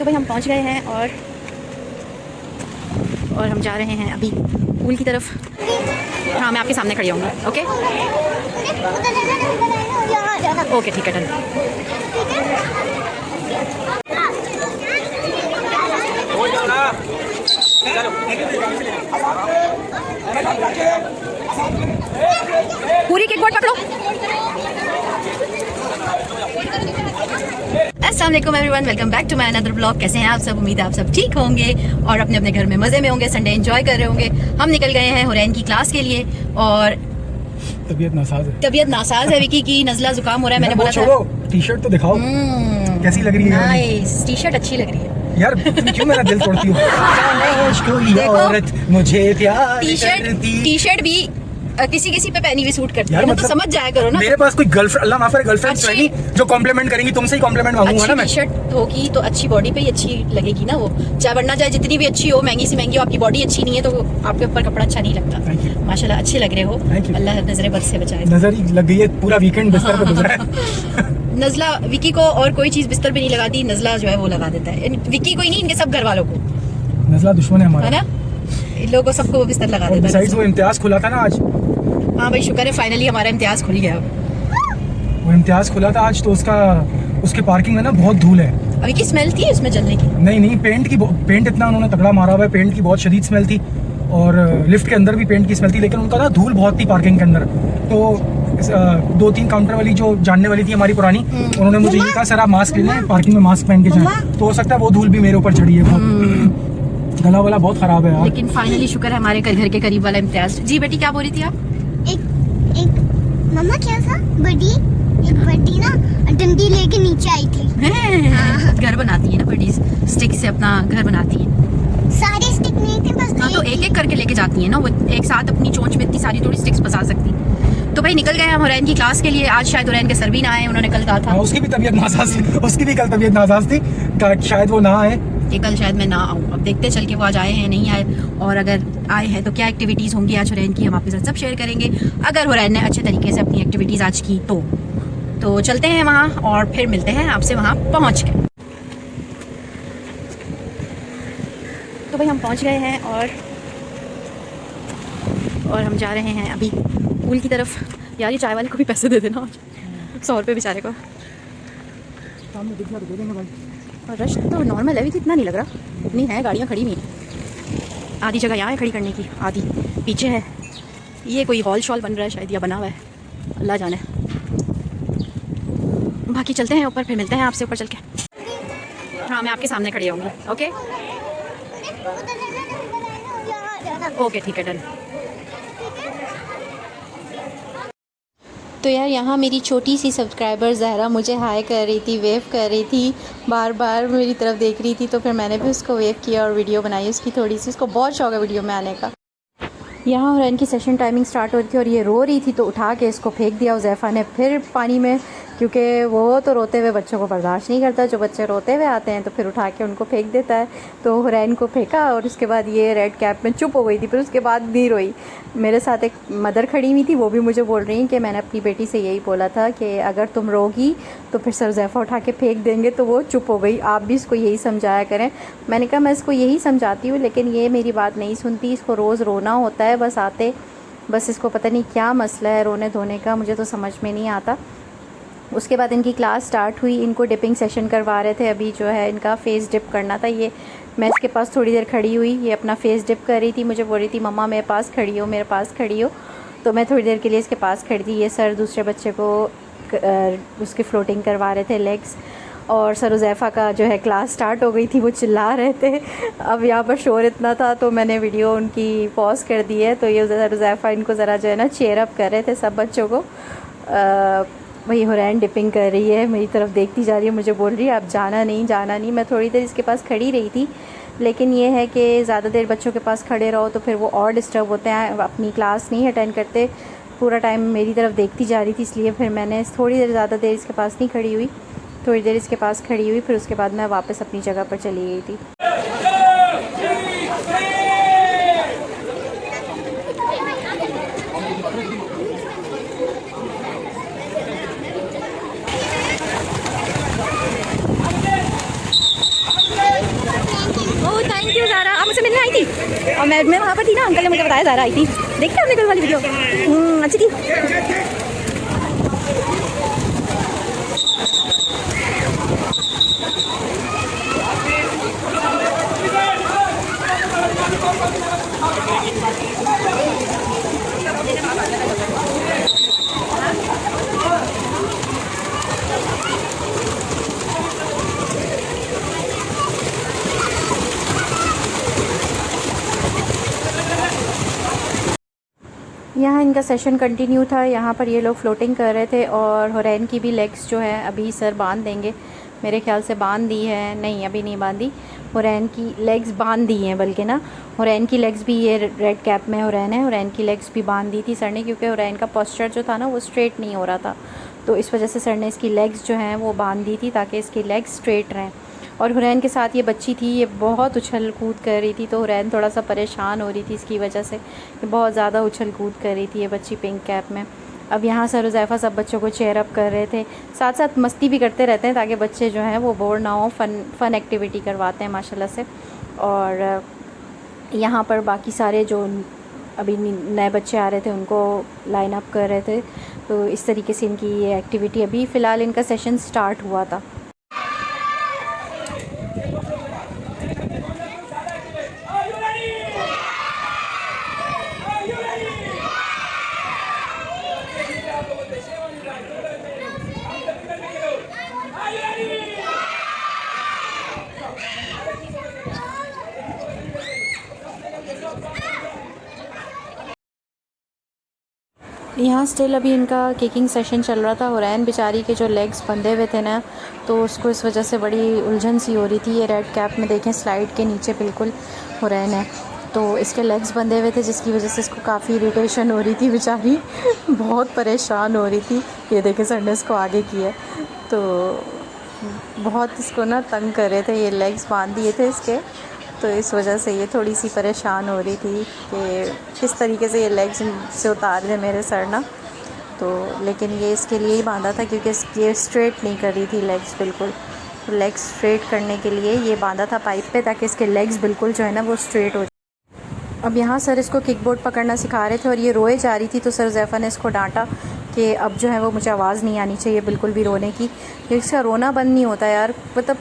तो भाई हम पहुंच गए हैं और हम जा रहे हैं अभी पूल की तरफ। हाँ, मैं आपके सामने खड़ी होंगी। ओके ओके, ठीक है, डन। पूरी किक बोर्ड पकड़ो। अस्सलाम वालेकुम everyone, welcome back to my another blog. कैसे हैं आप सब? उम्मीद है आप सब ठीक होंगे और अपने अपने घर में मज़े में होंगे, संडे एंजॉय कर रहे होंगे। हम निकल गए हैं हुरैन की क्लास के लिए और तबीयत नासाज है विकी की, नज़ला जुकाम हो रहा है। मैंने बोला था टी शर्ट तो दिखाओ कैसी लग रही है। नाइस, टी शर्ट अच्छी लग रही है यार, तुम क्यों मेरा दिल तोड़ती हो? औरत मुझे प्यार करती। टी शर्ट भी किसी किसी पे पहनी हुई सूट करती है, मतलब तो समझ जाया करो ना। मेरे पास कोई गर्लफ्रेंड, अल्लाह माफ करे, गर्लफ्रेंड तो नहीं जो कॉम्प्लीमेंट करेंगी। तुमसे ही कॉम्प्लीमेंट मांगूंगा ना मैं। टी शर्ट होगी तो अच्छी बॉडी पे ही अच्छी लगेगी ना वो, चाहे वरना चाहे जितनी भी अच्छी हो, महंगी से महंगी हो, आपकी बॉडी अच्छी नहीं है तो आपके ऊपर कपड़ा अच्छा नहीं लगता। माशाल्लाह अच्छे लग रहे हो, अल्लाह नजर बद से बचाए। नजर ही लग गई है, पूरा वीकेंड बिस्तर पे गुजरा है। नज़ला विकी को और कोई चीज बिस्तर पे नहीं लगाती, नज़ला जो है वो लगा देता है। विकी को ही नहीं, इनके सब घर वालों को। नज़ला दुश्मन है हमारा, है ना? इन लोगों को सबको बिस्तर लगा देता है। बिसाइड्स वो इम्तियाज खुला था ना आज। हाँ भाई, शुक्र है फाइनली हमारा इम्तियाज खुल गया। वो इम्तियाज खुला था आज तो उसके पार्किंग में ना बहुत धूल है। अभी की स्मेल थी उसमें जलने की? नहीं, पेंट इतना उन्होंने तगड़ा मारा हुआ है, पेंट की बहुत शदीद स्मेल थी और लिफ्ट के अंदर भी पेंट की स्मेल थी। लेकिन उनका ना धूल बहुत थी पार्किंग के अंदर। तो 2-3 काउंटर वाली जो जानने वाली थी हमारी पुरानी, उन्होंने मुझे ये कहा सर आप मास्क ले लें, पार्किंग में मास्क पहन के जाएं। तो हो सकता है वो धूल भी मेरे ऊपर चढ़ी है बहुत। गला वाला बहुत खराब है यार। लेकिन फाइनली शुक्र है हमारे घर के करीब वाला इम्तियाज। जी बेटी, क्या बोल रही थी आप? एक मम्मा क्या था, एक बड़ी ना डंडी लेके नीचे आई थी। घर बनाती है ना बड़ी, स्टिक से अपना घर बनाती है। सारे स्टिक नहीं थे, बस हाँ, तो एक करके लेके जाती है ना वो, एक साथ अपनी चोंच में इतनी सारी थोड़ी स्टिक्स फंसा सकती। तो भाई निकल गए हम हुरैन की क्लास के लिए। आज शायद हुरैन के सर भी ना आए, उन्होंने कल कहा था। उसकी भी तबीयत नासाज थी, उसकी भी कल तबीयत नासाज थी, शायद वो ना आए। कि कल शायद मैं ना आऊँ। अब देखते चल के वो आज आए हैं नहीं आए, और अगर आए हैं तो क्या एक्टिविटीज़ होंगी आज हुरैन की, हम आपके साथ सब शेयर करेंगे। अगर हुरैन ने अच्छे तरीके से अपनी एक्टिविटीज़ आज की तो चलते हैं वहाँ और फिर मिलते हैं आपसे वहाँ पहुँच के। तो भाई हम पहुँच गए हैं और हम जा रहे हैं अभी पूल की तरफ। यार ये चाय वाले को भी पैसे दे देना आज, 100 रुपये बेचारे को। और रश तो नॉर्मल है, अभी इतना नहीं लग रहा, इतनी है गाड़ियाँ खड़ी हुई हैं। आधी जगह यहाँ है खड़ी करने की, आधी पीछे है। ये कोई हॉल शॉल बन रहा है शायद, या बना हुआ है, अल्लाह जाने। बाकी चलते हैं ऊपर, फिर मिलते हैं आपसे ऊपर चल के। हाँ, मैं आपके सामने खड़ी होंगी। ओके ओके, ठीक है, डन। तो यार यहाँ मेरी छोटी सी सब्सक्राइबर ज़हरा मुझे हाय कर रही थी, वेव कर रही थी, बार बार मेरी तरफ देख रही थी। तो फिर मैंने भी उसको वेव किया और वीडियो बनाई उसकी थोड़ी सी। उसको बहुत शौक है वीडियो में आने का। यहाँ हुरैन की सेशन टाइमिंग स्टार्ट हो रही थी और ये रो रही थी, तो उठा के इसको फेंक दिया उज़ैफ़ा ने फिर पानी में, क्योंकि वो तो रोते हुए बच्चों को बर्दाश्त नहीं करता। जो बच्चे रोते हुए आते हैं तो फिर उठा के उनको फेंक देता है। तो हुरैन को फेंका और उसके बाद ये रेड कैप में चुप हो गई थी, फिर उसके बाद नहीं रोई। मेरे साथ एक मदर खड़ी हुई थी, वो भी मुझे बोल रही हैं कि मैंने अपनी बेटी से यही बोला था कि अगर तुम रोगी तो फिर सर उज़ैफ़ा उठा के फेंक देंगे, तो वो चुप हो गई। आप भी इसको यही समझाया करें। मैंने कहा मैं इसको यही समझाती हूँ, लेकिन ये मेरी बात नहीं सुनती। इसको रोज़ रोना होता है, बस इसको पता नहीं क्या मसला है रोने धोने का, मुझे तो समझ में नहीं आता। उसके बाद इनकी क्लास स्टार्ट हुई, इनको डिपिंग सेशन करवा रहे थे। अभी जो है इनका फेस डिप करना था। ये मैं इसके पास थोड़ी देर खड़ी हुई, ये अपना फेस डिप कर रही थी। मुझे बोल रही थी मम्मा मेरे पास खड़ी हो, मेरे पास खड़ी हो। तो मैं थोड़ी देर के लिए इसके पास खड़ी थी। ये सर दूसरे बच्चे को उसकी फ्लोटिंग करवा रहे थे लेग्स, और सर उज़ैफ़ा का जो है क्लास स्टार्ट हो गई थी, वो चिल्ला रहे थे। अब यहाँ पर शोर इतना था तो मैंने वीडियो उनकी पॉज कर दी है। तो ये सर उज़ैफ़ा इनको ज़रा जो है ना चेयर अप कर रहे थे सब बच्चों को। वही हुरैन डिपिंग कर रही है, मेरी तरफ देखती जा रही है, मुझे बोल रही है आप जाना नहीं। मैं थोड़ी देर इसके पास खड़ी रही थी, लेकिन ये है कि ज़्यादा देर बच्चों के पास खड़े रहो तो फिर वो और डिस्टर्ब होते हैं, अपनी क्लास नहीं अटेंड करते। पूरा टाइम मेरी तरफ देखती जा रही थी, इसलिए फिर मैंने थोड़ी देर ज़्यादा देर इसके पास नहीं खड़ी हुई, थोड़ी देर इसके पास खड़ी हुई, फिर उसके बाद मैं वापस अपनी जगह पर चली गई थी। मुझसे मिलने आई थी और मैं वहाँ पर थी ना, अंकल ने मुझे बताया ज़ारा आई थी। देखते हमने कल वाली वीडियो, अच्छी थी। यहाँ इनका सेशन कंटिन्यू था। यहाँ पर ये लोग फ्लोटिंग कर रहे थे और हुरैन की भी लेग्स जो है अभी सर बांध देंगे, मेरे ख्याल से बांध दी है, नहीं अभी नहीं बांधी। हुरैन की लेग्स बांध दी हैं बल्कि ना, हुरैन की लेग्स भी, ये रेड कैप में हुरैन है, हुरैन की लेग्स भी बांध दी थी सर ने, क्योंकि हुरैन का पोस्चर जो था ना वो स्ट्रेट नहीं हो रहा था, तो इस वजह से सर ने इसकी लेग्स जो हैं वो बांध दी थी ताकि इसकी लेग्स स्ट्रेट रहें। और हुरैन के साथ ये बच्ची थी, ये बहुत उछल कूद कर रही थी, तो हुरैन थोड़ा सा परेशान हो रही थी इसकी वजह से, ये बहुत ज़्यादा उछल कूद कर रही थी ये बच्ची पिंक कैप में। अब यहाँ सर हुज़ैफ़ा सब बच्चों को चेयर अप कर रहे थे, साथ साथ मस्ती भी करते रहते हैं ताकि बच्चे जो हैं वो बोर ना हो, फ़न एक्टिविटी करवाते हैं माशाल्लाह से। और यहाँ पर बाकी सारे जो अभी नए बच्चे आ रहे थे उनको लाइन अप कर रहे थे, तो इस तरीके से इनकी ये एक्टिविटी, अभी फ़िलहाल इनका सेशन स्टार्ट हुआ था। यहाँ स्टिल अभी इनका किकिंग सेशन चल रहा था। हुरैन बेचारी के जो लेग्स बंधे हुए थे ना, तो उसको इस वजह से बड़ी उलझन सी हो रही थी। ये रेड कैप में देखें स्लाइड के नीचे बिल्कुल हुरैन है, तो इसके लेग्स बंधे हुए थे जिसकी वजह से इसको काफ़ी इरिटेशन हो रही थी बेचारी बहुत परेशान हो रही थी। ये देखें सर ने इसको आगे किया, तो बहुत इसको ना तंग कर रहे थे, ये लेग्स बांध दिए थे इसके, तो इस वजह से ये थोड़ी सी परेशान हो रही थी कि किस तरीके से ये लेग्स से उतार दे मेरे सर ना। तो लेकिन ये इसके लिए ही बांधा था क्योंकि ये स्ट्रेट नहीं कर रही थी लेग्स बिल्कुल, तो लेग्स स्ट्रेट करने के लिए ये बांधा था पाइप पे ताकि इसके लेग्स बिल्कुल जो है ना वो स्ट्रेट हो जाए। अब यहाँ सर इसको किक बोर्ड पकड़ना सिखा रहे थे और ये रोए जा रही थी, तो सर हुज़ैफ़ा ने इसको डांटा कि अब जो है वो मुझे आवाज़ नहीं आनी चाहिए बिल्कुल भी रोने की, क्योंकि इसका रोना बंद नहीं होता यार, मतलब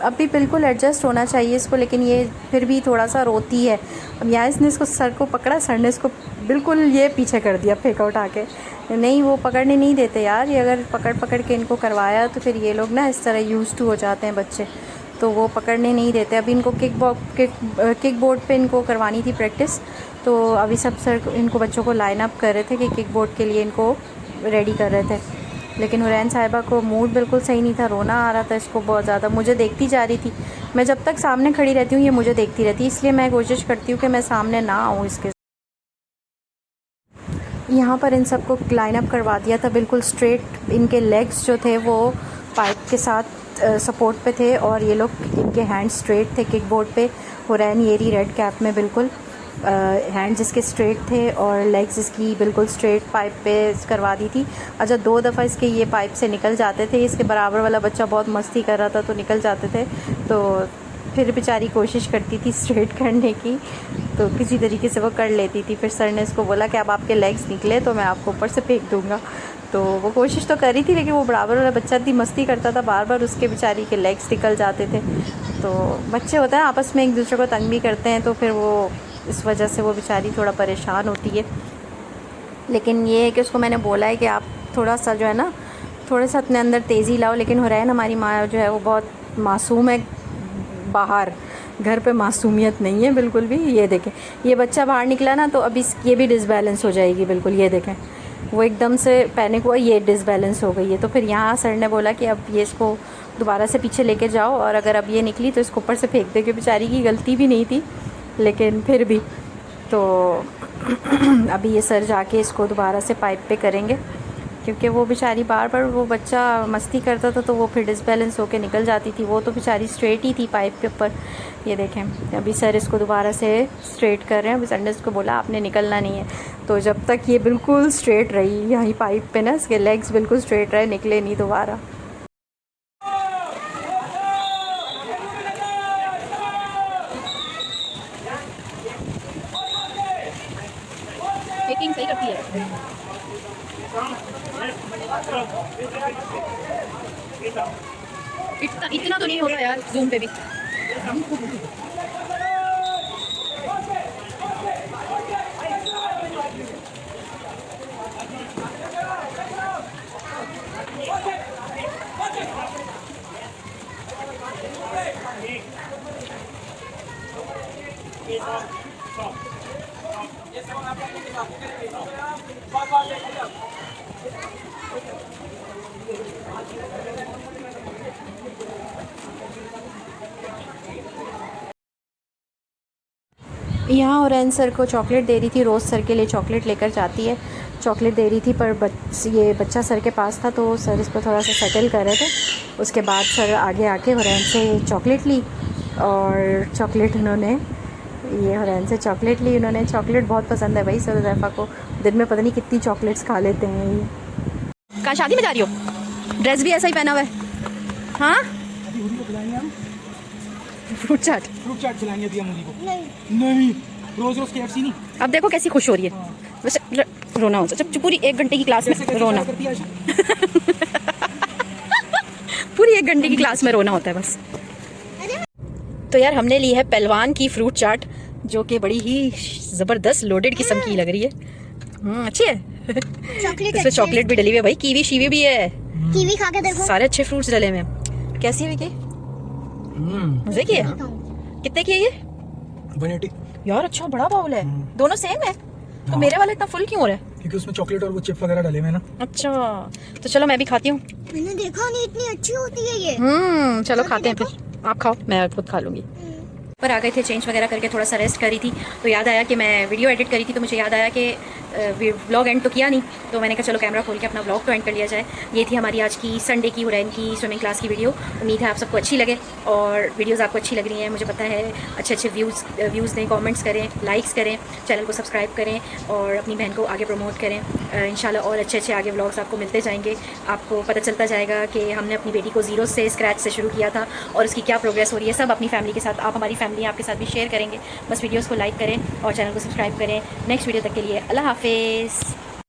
अब भी बिल्कुल एडजस्ट होना चाहिए इसको, लेकिन ये फिर भी थोड़ा सा रोती है। अब यहाँ इसने इसको सर को पकड़ा, सर ने इसको बिल्कुल ये पीछे कर दिया फेंका उठा के, नहीं वो पकड़ने नहीं देते यार, ये अगर पकड़ के इनको करवाया तो फिर ये लोग ना इस तरह यूज़ टू हो जाते हैं बच्चे, तो वो पकड़ने नहीं देते। अभी इनको किक बोर्ड पे इनको करवानी थी प्रैक्टिस, तो अभी सब सर इनको बच्चों को लाइन अप कर रहे थे कि किक बोर्ड के लिए इनको रेडी कर रहे थे, लेकिन हुरैन साहिबा को मूड बिल्कुल सही नहीं था, रोना आ रहा था इसको बहुत ज़्यादा, मुझे देखती जा रही थी। मैं जब तक सामने खड़ी रहती हूँ ये मुझे देखती रहती है, इसलिए मैं कोशिश करती हूँ कि मैं सामने ना आऊँ इसके। यहाँ पर इन सबको लाइन अप करवा दिया था बिल्कुल स्ट्रेट, इनके लेग्स जो थे वो पाइप के साथ सपोर्ट पे थे और ये लोग इनके हैंड स्ट्रेट थे किक बोर्ड पे। हुरैन येरी रेड कैप में बिल्कुल हैंड्स इसके स्ट्रेट थे और लेग्स इसकी बिल्कुल स्ट्रेट पाइप पे करवा दी थी। अच्छा 2 दफ़ा इसके ये पाइप से निकल जाते थे, इसके बराबर वाला बच्चा बहुत मस्ती कर रहा था तो निकल जाते थे, तो फिर बेचारी कोशिश करती थी स्ट्रेट करने की, तो किसी तरीके से वो कर लेती थी। फिर सर ने इसको बोला कि अब आपके लेग्स निकले तो मैं आपको ऊपर से फेंक दूँगा, तो वो कोशिश तो कर रही थी, लेकिन वो बराबर वाला बच्चा इतनी मस्ती करता था, बार बार उसके बेचारी के लेग्स निकल जाते थे। तो बच्चे होते हैं आपस में एक दूसरे को तंग भी करते हैं, तो फिर वो इस वजह से वो बेचारी थोड़ा परेशान होती है। लेकिन ये है कि उसको मैंने बोला है कि आप थोड़ा सा जो है ना थोड़ा सा अपने अंदर तेज़ी लाओ, लेकिन हुरैन हमारी माँ जो है वो बहुत मासूम है, बाहर घर पे मासूमियत नहीं है बिल्कुल भी। ये देखें ये बच्चा बाहर निकला ना तो अभी ये भी डिसबैलेंस हो जाएगी बिल्कुल, ये देखें वो एकदम से पैनिक हुआ, ये डिसबैलेंस हो गई है। तो फिर यहाँ सर ने बोला कि अब ये इसको दोबारा से पीछे लेके जाओ और अगर अब ये निकली तो इसको ऊपर से फेंक दे, क्योंकि बेचारी की गलती भी नहीं थी, लेकिन फिर भी तो अभी ये सर जाके इसको दोबारा से पाइप पे करेंगे, क्योंकि वो बेचारी बार बार वो बच्चा मस्ती करता था तो वो फिर डिसबैलेंस होके निकल जाती थी। वो तो बेचारी स्ट्रेट ही थी पाइप के ऊपर। ये देखें अभी सर इसको दोबारा से स्ट्रेट कर रहे हैं। अभी सर ने इसको बोला आपने निकलना नहीं है, तो जब तक ये बिल्कुल स्ट्रेट रही यहीं पाइप पे ना इसके लेग्स बिल्कुल स्ट्रेट रहे, निकले नहीं दोबारा। होती है। इतना तो नहीं होता यार जूम पे भी। यहाँ ओरेन सर को चॉकलेट दे रही थी, रोज़ सर के लिए चॉकलेट लेकर जाती है, चॉकलेट दे रही थी, पर ये बच्चा सर के पास था तो सर इसको थोड़ा सा सेटल कर रहे थे। उसके बाद सर आगे आके ओरेन से चॉकलेट ली और चॉकलेट उन्होंने ओरेन से चॉकलेट ली। उन्होंने चॉकलेट बहुत पसंद है भाई सर हुज़ैफ़ा को, दिन में पता नहीं कितनी चॉकलेट्स खा लेते हैं ये। कहाँ शादी में जा रही हो? ड्रेस भी ऐसा ही पहना हुआ है। हाँ अभी मुझे को खिलाएंगे हम फ्रूट चाट। फ्रूट चाट खिलाएंगे अभी हम मुझे को। नहीं नहीं रोज रोज KFC नहीं। अब देखो कैसी खुश हो रही है। वैसे रोना होता है जब पूरी 1 घंटे की क्लास में रोना। करती है पूरी 1 घंटे की क्लास में रोना होता है बस। तो यार हमने ली है पहलवान की फ्रूट चाट, जो कि बड़ी ही ज़बरदस्त लोडेड किस्म की लग रही है। अच्छी है। चॉकलेट इसमें चॉकलेट भी डली हुई है भाई, कीवी शीवी भी है, कीवी खा के देखो। सारे अच्छे फ्रूट्स डले हुए हैं। कैसी है विकी? मजे की है। कितने की है ये? 180 यार अच्छा बड़ा बाउल है। दोनों सेम है तो मेरे वाला इतना फुल क्यों हो रहा है? क्योंकि उसमें चॉकलेट और वो चिप वगैरह डले हुए हैं ना। अच्छा तो चलो मैं भी खाती हूँ। मैंने देखा नहीं, इतनी अच्छी होती है ये। चलो खाते हैं फिर। आप खाओ, मैं खुद खा लूँगी। पर आ गए थे, चेंज वगैरह करके थोड़ा सा रेस्ट करी थी, तो याद आया कि मैं वीडियो एडिट करी थी, तो मुझे याद आया कि व्लॉग एंड तो किया नहीं, तो मैंने कहा चलो कैमरा खोल के अपना व्लॉग तो एंड कर लिया जाए। ये थी हमारी आज की संडे की हुरैन की स्विमिंग क्लास की वीडियो। उम्मीद है आप सबको अच्छी लगे और वीडियोज़ आपको अच्छी लग रही हैं, मुझे पता है। अच्छे अच्छे व्यूज़ दें, कमेंट्स करें, लाइक्स करें, चैनल को सब्सक्राइब करें और अपनी बहन को आगे प्रमोट करें। इंशाल्लाह और अच्छे अच्छे आगे व्लॉग्स आपको मिलते जाएंगे। आपको पता चलता जाएगा कि हमने अपनी बेटी को ज़ीरो से स्क्रैच से शुरू किया था और उसकी क्या प्रोग्रेस हो रही है, सब अपनी फैमिली के साथ। आप हमारी फैमिली आपके साथ भी शेयर करेंगे। बस वीडियोज़ को लाइक करें और चैनल को सब्सक्राइब करें। नेक्स्ट वीडियो तक के लिए अल्लाह हाफिज़।